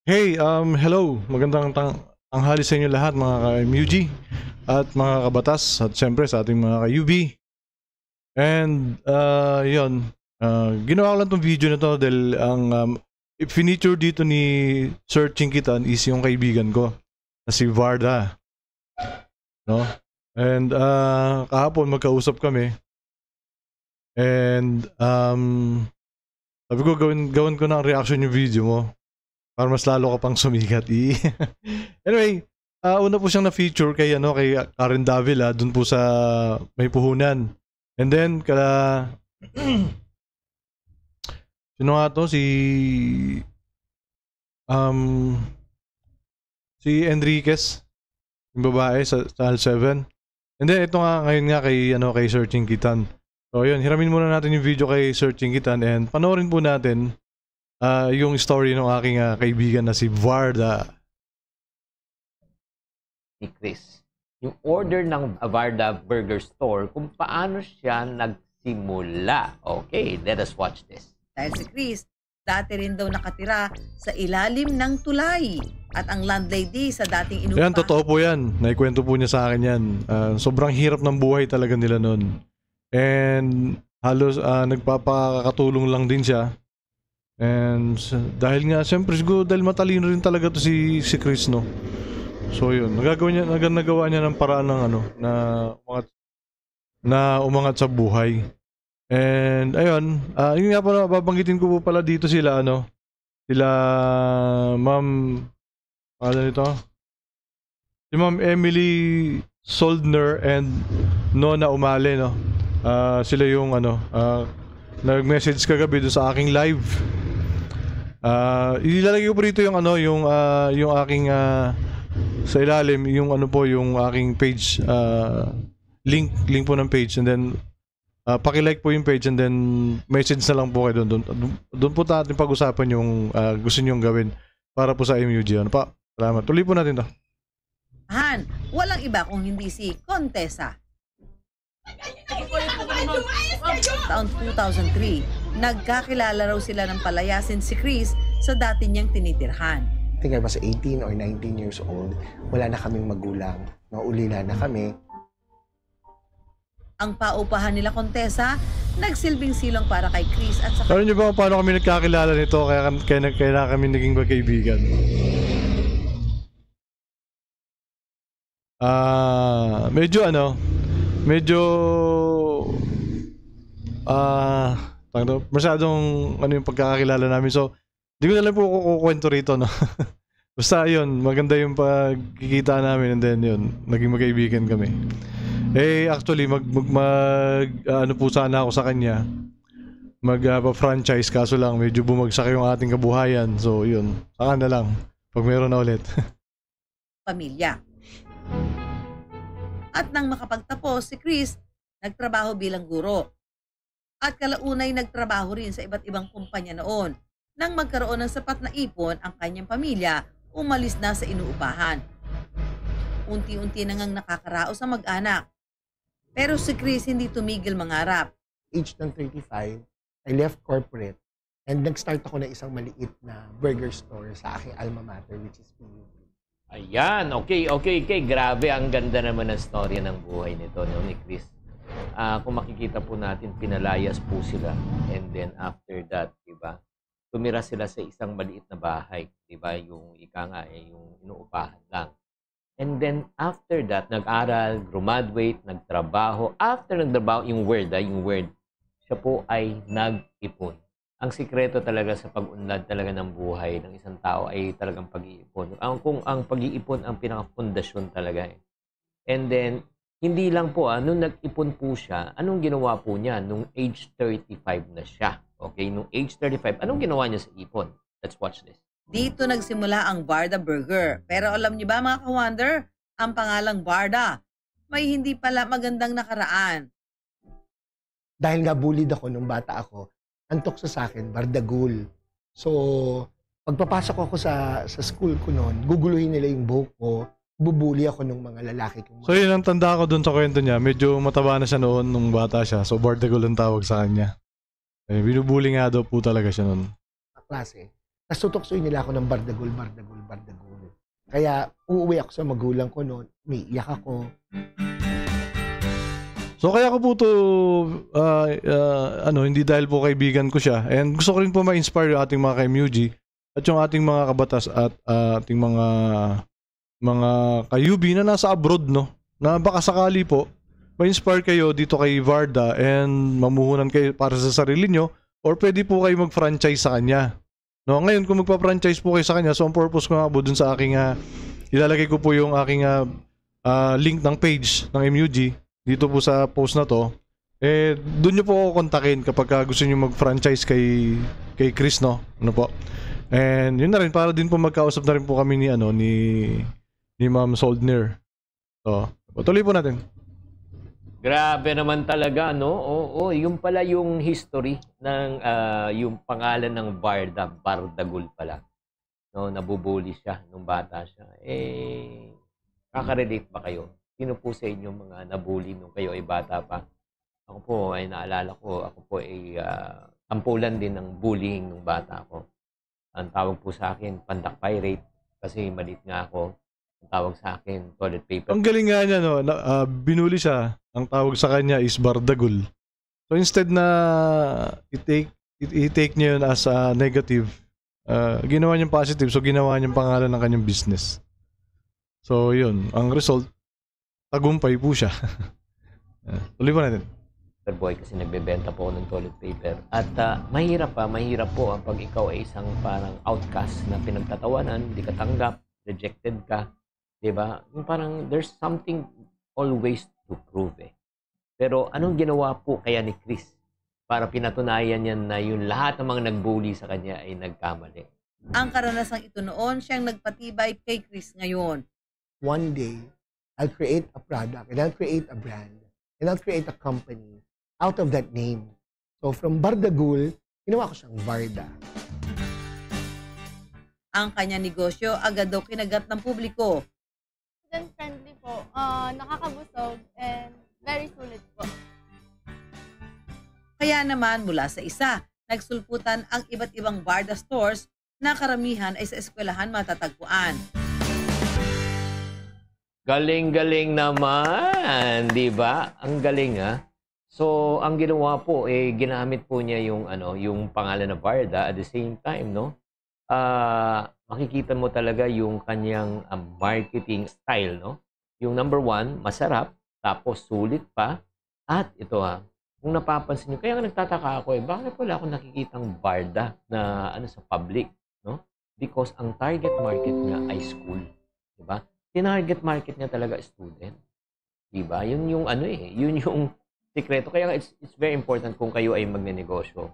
Hey, hello. Magandang tanghali sa inyo lahat mga ka-MUG at mga kabatas at siyempre sa ating mga ka-UB. And yun, ginawa ko lang tong video na to dahil ang feature dito ni Sir Chinkitan is yung kaibigan ko na si Varda. No? And kahapon magkausap kami. And sabi ko gawin ko ng reaction yung video mo. Para mas lalo ka pang sumikat. Anyway, una po siyang na-feature kay Karen Davila dun po sa may puhunan. And then sino nga to si Enriquez, yung babae sa L7. And then ito nga ngayon nga kay Sir Chinkitan. So yun, hiramin muna natin yung video kay Sir Chinkitan and panoorin po natin yung story ng aking kaibigan na si Varda. Ni Chris, yung order ng Varda Burger Store, kung paano siya nagsimula. Okay, let us watch this. Dahil si Chris, dati rin daw nakatira sa ilalim ng tulay. At ang landlady sa dating inupa. Yan, totoo po yan. Naikwento po niya sa akin yan. Sobrang hirap ng buhay talaga nila noon. And halos nagpapakatulong lang din siya. And dahil nga, siyempre siguro dahil matalino rin talaga to si Chris, no? So yun, nagawa niya ng paraan ng na umangat sa buhay. And ayun, yun nga pala, babanggitin ko po pala dito sila sila Ma'am, si Ma'am Emily Soldner and Nona Umale, no? Sila yung nag-message kagabi doon sa aking live. Ilalagay ko po rito yung yung aking sa ilalim yung yung aking page, link po ng page, and then paki-like po yung page and then message na lang po kayo doon po natin pag-usapan yung gusto niyo gawin para po sa MUG. Ano pa? Salamat. Tuloy po natin to. Walang iba kung hindi si Contessa. Taon 2003, nagkakilala raw sila ng palayasin si Chris sa dati niyang tinitirhan. I think I was 18 or 19 years old. Wala na kaming magulang. Naulila na kami. Ang paupahan nila Contessa, nagsilbing silong para kay Chris at sa... Alam niyo ba paano kami nagkakilala nito kaya kami naging magkaibigan? Masyadong yung pagkakakilala namin. So, di ko na lang po kukwento rito, no? Basta yun, maganda yung pagkikita namin and then yun, naging magkaibigan kami. Actually, po sana ako sa kanya. Pa-franchise, kaso lang, medyo bumagsak yung ating kabuhayan. So, yun, saka na lang, pag meron na ulit. Pamilya. At nang makapagtapos, si Chris nagtrabaho bilang guro. At kalaunay nagtrabaho rin sa iba't ibang kumpanya noon. Nang magkaroon ng sapat na ipon ang kanyang pamilya, umalis na sa inuupahan. Unti-unti na ngang nakakaraos ang mag-anak. Pero si Chris hindi tumigil mangarap. Age ng 35, I left corporate and nag-start ako ng isang maliit na burger store sa aking alma mater, which is PUP. Ayan, okay. Grabe, ang ganda naman ng storya ng buhay nito, ni Chris. Kung makikita po natin, pinalayas po sila. And then after that, diba, tumira sila sa isang maliit na bahay. Diba, yung yung inuupahan lang. And then after that, nag-aral, graduate, nagtrabaho. After nagtrabaho, yung word, siya po ay nag-ipon. Ang sikreto talaga sa pag-unlad talaga ng buhay ng isang tao ay talagang pag-iipon. Kung ang pag-iipon ang pinaka-pundasyon talaga. And then, hindi lang po, nung nag-ipon po siya, anong ginawa po niya? Nung age 35 na siya. Okay, nung age 35, anong ginawa niya sa ipon? Let's watch this. Dito nagsimula ang Varda Burger. Pero alam niyo ba mga ka-wonder, ang pangalang Varda, may hindi pala magandang nakaraan. Dahil nga bullied ako nung bata ako, antok sa akin, Bardagul. So, pagpapasok ako sa school ko noon, guguluhin nila yung buhok ko, bubuli ako ng mga lalaki ko. So yun ang tanda ko dun sa kwento niya. Medyo mataba na siya noon nung bata siya. So Bardagul ang tawag sa kanya. Binubuli nga daw po talaga siya noon. Klase. Tapos tutuksoy nila ako ng bardagol, bardagol, bardagol. Kaya uuwi ako sa magulang ko noon, umiiyak ako. So kaya ko po to hindi dahil po kaibigan ko siya, and gusto ko rin po ma-inspire yung ating mga ka-MUG at yung ating mga kabatas at ating mga ka-UB na nasa abroad, no, na baka sakali po ma-inspire kayo dito kay Varda and mamuhunan kayo para sa sarili nyo, or pwede po kayo mag-franchise sa kanya, no. Ngayon kung magpa-franchise po kayo sa kanya, so ang purpose ko nga po dun sa aking ilalagay ko po yung aking link ng page ng MUG dito po sa post na to, doon nyo po ako kontakin kapag gusto nyo mag-franchise kay Chris, no? Ano po? And yun na rin, para din po magkausap na rin po kami ni Ma'am Soldner. So, patuloy po natin. Grabe naman talaga, no? Oo, yung pala yung history ng yung pangalan ng Varda, Bardagul pala. No, nabubuli siya nung bata siya. Kaka-relate ba kayo? Sino po sa inyo mga nabully nung kayo ay bata pa? Ako po ay naalala ko, ako po ay tampulan din ng bullying nung bata ako. Ang tawag po sa akin, pandak pirate, kasi maliit nga ako. Ang tawag sa akin, toilet paper. Ang galing nga niya, no? Binuli siya. Ang tawag sa kanya is Bardagul. So instead na i-take niya yun as a negative, ginawa niyang positive, so ginawa niyang pangalan ng kanyang business. So yun, ang result, tagumpay po siya. Tuloy po natin. Boy, kasi nagbebenta po ng toilet paper. At mahirap po ang pag ikaw ay isang parang outcast na pinagtatawanan, hindi ka tanggap, rejected ka, di ba? Yung parang there's something always to prove eh. Pero anong ginawa po kaya ni Chris para pinatunayan niya na yung lahat ng mga nagbully sa kanya ay nagkamali? Ang karanasang ito noon, siyang nagpatibay kay Chris ngayon. One day, I'll create a product, and I'll create a brand, and I'll create a company out of that name. So from Bardagul, ginawa ko siyang Varda. Ang kanya negosyo agad daw kinagat ng publiko. Student-friendly po, nakakabusog, and very sulit po. Kaya naman mula sa isa, nagsulputan ang iba't ibang Varda stores na karamihan ay sa eskwelahan matatagpuan. Galing-galing naman, di ba? Ang galing, ha? So, ang ginawa po, ginamit po niya yung pangalan na Varda at the same time, no? Makikita mo talaga yung kanyang marketing style, no? Yung number one, masarap, tapos sulit pa, at ito kung napapansin niyo, kaya nga nagtataka ako, bakit wala akong nakikitang Varda na sa public, no? Because ang target market niya ay school, di ba? Tinarget market niya talaga student. Diba? Yun yung yun yung sikreto. Kaya it's very important kung kayo ay magnenegosyo.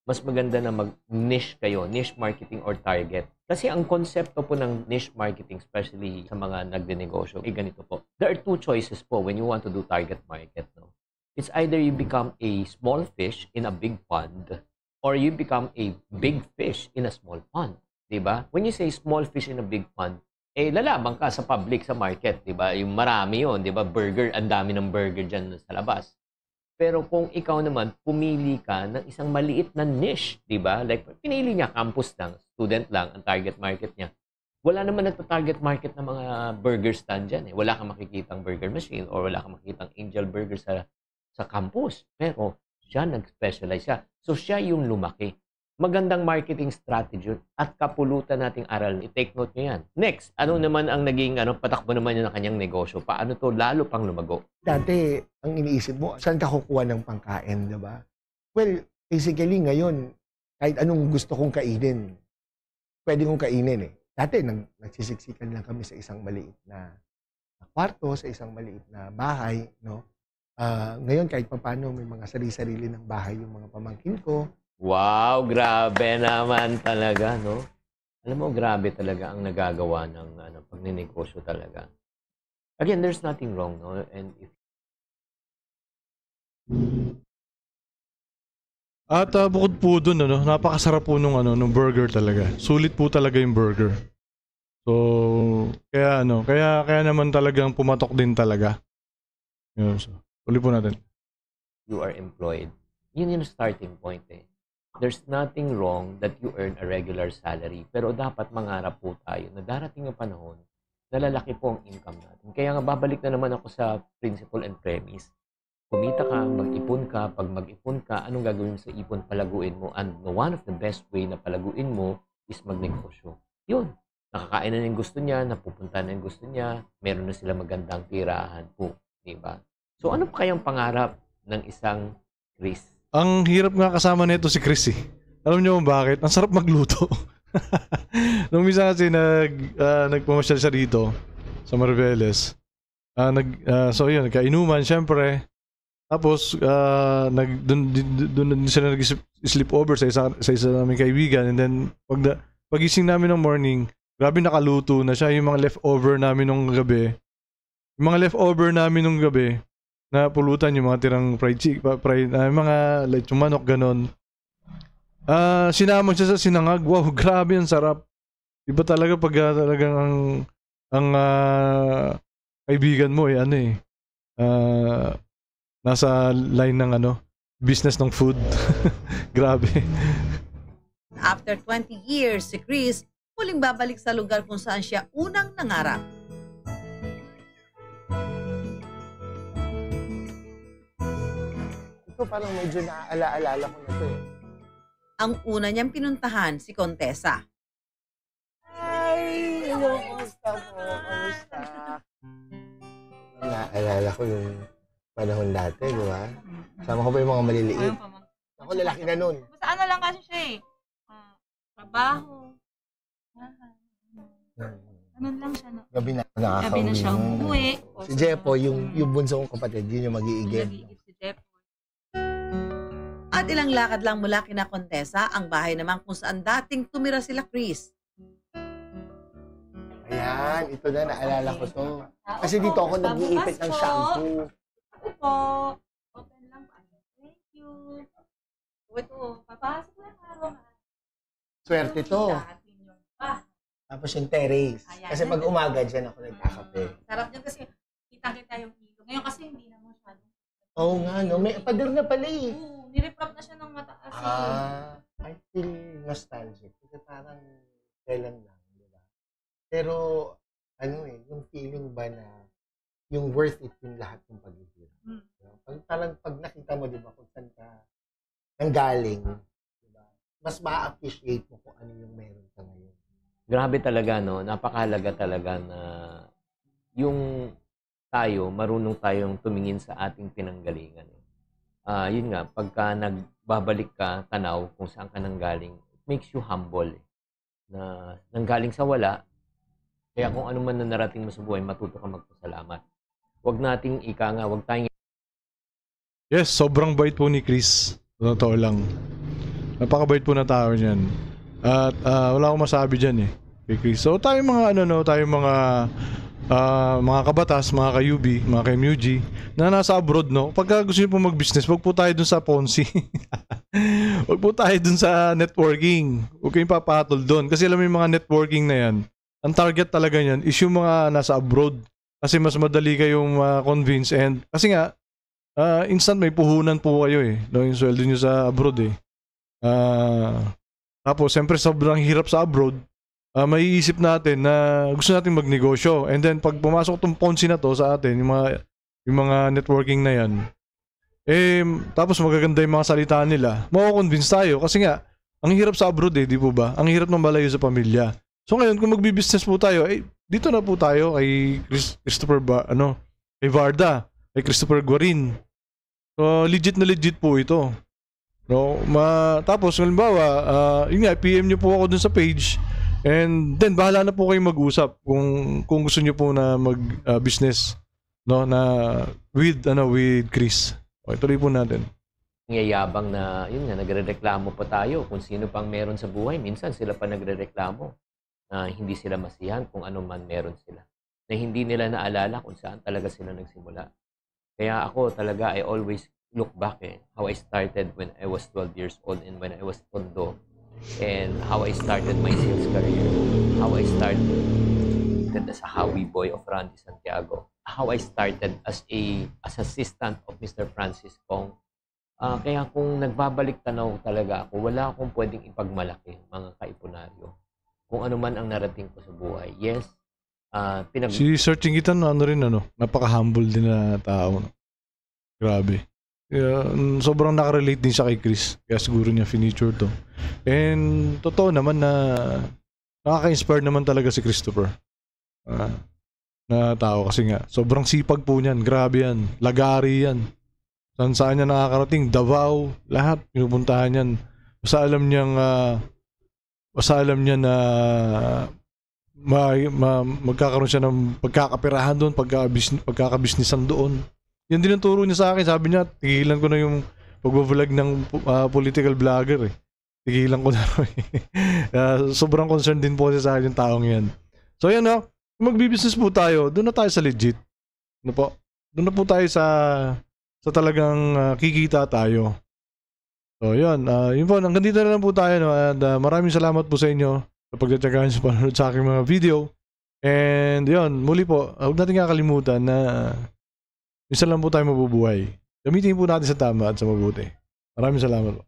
Mas maganda na mag-niche kayo, niche marketing or target. Kasi ang konsepto po ng niche marketing, especially sa mga nagnenegosyo, ay ganito po. There are two choices po when you want to do target market. No? It's either you become a small fish in a big pond or you become a big fish in a small pond. Diba? When you say small fish in a big pond, lalaban ka sa public, sa market, di ba? Yung marami yun, di ba? Burger, ang dami ng burger dyan sa labas. Pero kung ikaw naman, pumili ka ng isang maliit na niche, di ba? Like, pinili niya, campus lang, student lang, ang target market niya. Wala naman nagta-target market ng mga burger stand dyan. Wala kang makikitang burger machine or wala kang makikitang Angel Burger sa campus. Pero siya, nag-specialize siya. So, siya yung lumaki. Magandang marketing strategy at kapulutan nating aral. I-take note nyo yan. Next, ano naman ang naging patakbo naman yun ng kanyang negosyo? Paano to lalo pang lumago? Dati, ang iniisip mo, saan ka kukuha ng pangkain, di ba? Well, basically ngayon, kahit anong gusto kong kainin, pwede kong kainin eh. Dati, nagsisiksikan lang kami sa isang maliit na kwarto, sa isang maliit na bahay, no? Ngayon, kahit paano, may mga sarili-sarili ng bahay yung mga pamangkin ko. Wow, grabe naman talaga, no? Alam mo, grabe talaga ang nagagawa ng pagninegosyo talaga. Again, there's nothing wrong, no? And if At bukod po dun, napakasarap po nung burger talaga. Sulit po talaga yung burger. So, kaya naman talagang pumatok din talaga. Yun, so, ulit po natin. you are employed, yun yung starting point eh. there's nothing wrong that you earn a regular salary. Pero dapat mangarap po tayo na darating yung panahon na lalaki po ang income natin. Kaya nga babalik na naman ako sa principle and premise. Kumita ka, mag-ipon ka. Pag mag-ipon ka, anong gagawin sa ipon? Palaguin mo. And one of the best way na palaguin mo is magnegosyo. Yun. Nakakain na yung gusto niya, napupunta na yung gusto niya, meron na sila magandang tirahan po. Diba? So ano pa kayang pangarap ng isang Chris? Ang hirap nga kasama nito si Chris eh. Alam niyo kung bakit? Ang sarap magluto. Nung minsan kasi nagpamasyal siya dito sa Mariveles. So yun, nagkainuman syempre. Tapos doon din sila nag-sleep over sa isa naming kaibigan, and then pagising namin ng morning, grabe nakaluto na siya yung mga leftover namin nung gabi. Yung mga leftover namin nung gabi na pulutan, yung mga tirang fried chicken, mga lechong manok ganon. Sinama siya sa sinangag. Wow, grabe ang sarap. Iba talaga pag talagang ang kaibigan mo nasa line ng business ng food. Grabe. After 20 years, si Chris muling babalik sa lugar kung saan siya unang nangarap. Ito parang medyo naalala ko na ito eh. Ang una niyang pinuntahan, si Contessa. Ay, hello, kamusta po? Kamusta? Naalala ko yung panahon dati, di ba? Sama ko pa yung mga maliliit. Ako lalaki na nun. Basta ano lang kasi siya eh. Trabaho. Ganun lang siya. No? Gabi na Gabi nakakauwi. na siya umuwi. Si Jepo, yung bunso kong kapatid, yun yung mag-iigib. Nag-iigib si Jeff. At ilang lakad lang mula kina Contessa, ang bahay naman kung saan dating tumira sila Chris. Ayan, ito na, naalala ko to. Kasi dito ako nag-iipit ng shampoo. Ako po. Open lang pa. Thank you. Ito, papasok lang araw. Swerte to. Tapos yung terrace. Ayan. Kasi pag umaga, dyan ako nagkakape. Sarap dyan kasi kita-kita yung hilo. Ngayon kasi hindi na masyado. Oo nga, no? May pader na pala eh. Oo, nireprop na siya ng mataas eh. I feel nostalgic. Kasi parang kailan lang, di ba? Pero, yung feeling ba na yung worth it yung lahat ng paghihirap. Pag nakita mo, di ba, kung saan ka nanggaling, di ba? Mas ma-appreciate mo kung ano yung meron ka ngayon. Grabe talaga, no? Napakahalaga talaga na yung tayo, marunong tayong tumingin sa ating pinanggalingan. Yun nga, pagka nagbabalik ka, tanaw kung saan ka nanggaling, it makes you humble. Na nanggaling sa wala, kaya kung ano man na narating mo sa buhay, matuto ka magpasalamat. Huwag nating huwag tayong Yes, sobrang bait po ni Chris. Totoo lang. Napakabait po na tao niyan. At wala akong masabi diyan kay Chris. So tayong mga mga kabatas, mga ka-UB, mga ka-MUG na nasa abroad, no? Pagka gusto niyo po mag-business, wag po tayo dun sa Ponzi. Wag po tayo dun sa networking. Huwag kayong papatol dun. Kasi alam mo yung mga networking na yan, ang target talaga niyan is yung mga nasa abroad. Kasi mas madali kayong convince, and kasi nga instant may puhunan po kayo no, yung sweldo nyo sa abroad tapos siyempre sobrang hirap sa abroad, maiisip natin na gusto natin magnegosyo, and then pag pumasok tong Ponzi na to sa atin, yung mga networking na yan, tapos magaganda yung mga salita nila, mako-convince tayo kasi nga ang hirap sa abroad di po ba? Ang hirap ng malayo sa pamilya. So ngayon, kung magbi-business po tayo, dito na po tayo kay kay Varda, kay Christopher Guarin. So legit na legit po ito. No, tapos halimbawa, yun nga, PM niyo po ako dun sa page, and then bahala na po kayong mag-usap kung gusto niyo po na mag-business no, na with Chris. Okay, tuloy po natin. yayabang na, yun nga, nagrereklamo pa tayo kung sino pang meron sa buhay. Minsan sila pa nagrereklamo na hindi sila masiyahan kung ano man meron sila. Na hindi nila naalala kung saan talaga sila nagsimula. Kaya ako talaga, I always look back how I started when I was 12 years old and when I was tondo, and how I started my sales career, how I started as a Howie boy of Randy Santiago, how I started as assistant of Mr. Francis Kong, Kaya kung nagbabalik tanaw talaga ako, wala akong pwedeng ipagmalaki, mga kaipunaryo. Kung ano man ang narating ko sa buhay. Yes, Si Sir Chingitan, ano rin, napaka-humble din na tao. No? Grabe. Kaya, sobrang nakarelate din siya kay Chris. Kaya siguro niya finiture to. And totoo naman na nakaka-inspire naman talaga si Christopher. Na tao kasi nga. Sobrang sipag po niyan. Grabe yan. Lagari yan. Saan niya nakakarating. Davao. Lahat. Pinupuntahan yan. Basta alam niya na magkakaroon siya ng pagkakapirahan doon, pagkakabisnisan doon. Yan din ang turo niya sa akin. Sabi niya, tigilan ko na yung pag-vlog ng political vlogger eh. Tigilan ko na sobrang concerned din po siya sa akin yung taong yan. So yan kung magbi-business po tayo, doon na tayo sa legit. Ano po? Doon na po tayo sa talagang kikita tayo. So yun, yun po, hanggang dito na lang po tayo. No? And maraming salamat po sa inyo sa pagtatyagaan sa panonood sa aking mga video. And yun, muli po, huwag natin kakalimutan na minsan lang po tayo mabubuhay. Gamitin po natin sa tama at sa mabuti. Maraming salamat po.